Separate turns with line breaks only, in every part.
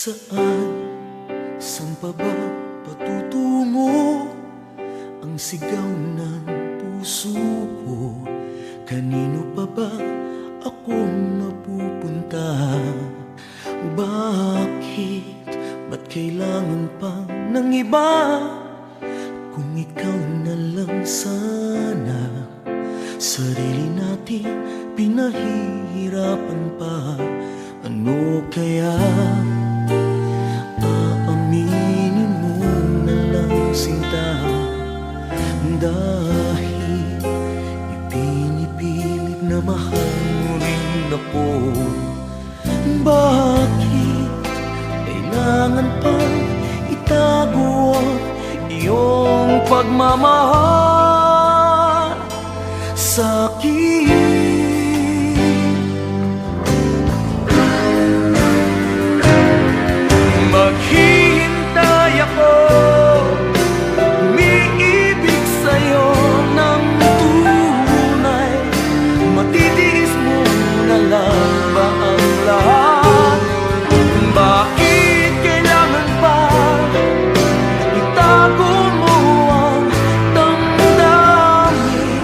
Saan pa ba patutungo ang sigaw ng puso ko? Kanino pa ba ako mapupunta? Ba't kailangan pa ng iba? Kung ikaw na lang sana, sarili natin pinahihirapan pa. Ano kaya aaminin mo na lang, sinta? Dahil ipinipilit na mahal mo rin ako. Bakit kailangan pang itago ang iyong pagmamahal sa'kin? Maghihintay ako, umiibig sa'yo ng tunay. Matitiis mo na lang ba ang lahat? Bakit kailangan pa itago mo ang damdamin?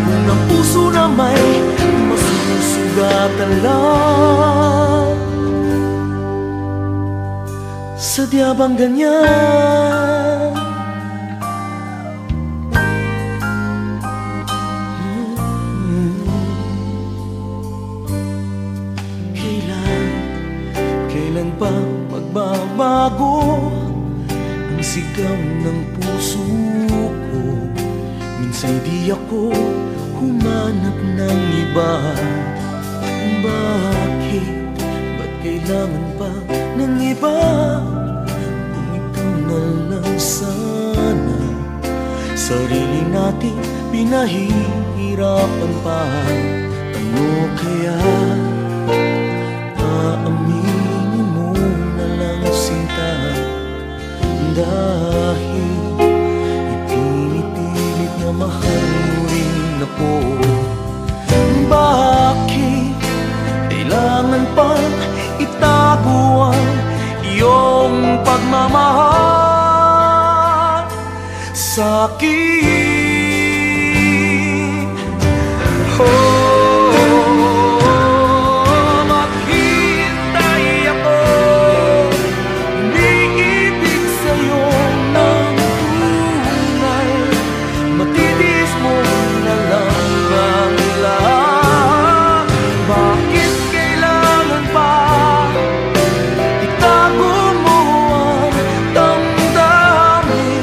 Kung ang puso na may masusugatan lang, sadya bang ganyan? Kailan pa magbabago ang sigaw ng puso ko? Minsan di ako humanap ng iba. Ba't kailangan pa ng iba? Kung ikaw na lang sana, sarili natin pinahihirapan pa. Ano kaya aaminin mo na lang, sinta? Dahil ipinipilit na mahal mo rin ako. Bakit kailangan pang itago ang iyong pagmamahal sa'kin? Maghihintay ako, umiibig sa'yo ng tunay. Matitiis mo na lang bang lahat? Bakit kailangan pa itago mo ang damdamin?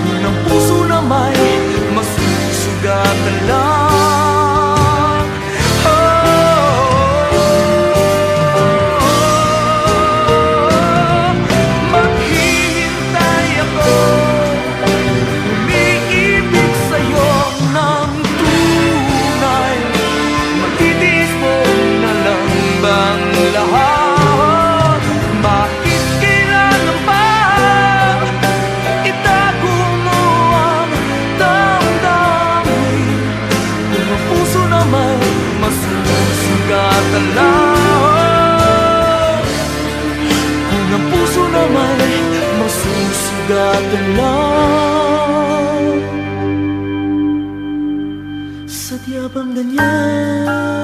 Kung ang puso na may masusugatan lang. Maghihintay ako, umiibig sa'yo ng tunay. Matitiis mo na lang bang lahat? Bakit kailangan pa itago mo ang damdamin? Kung ang puso na may masusugatan lang, kung ang puso na may masusugatan lang, sadya bang ganyan?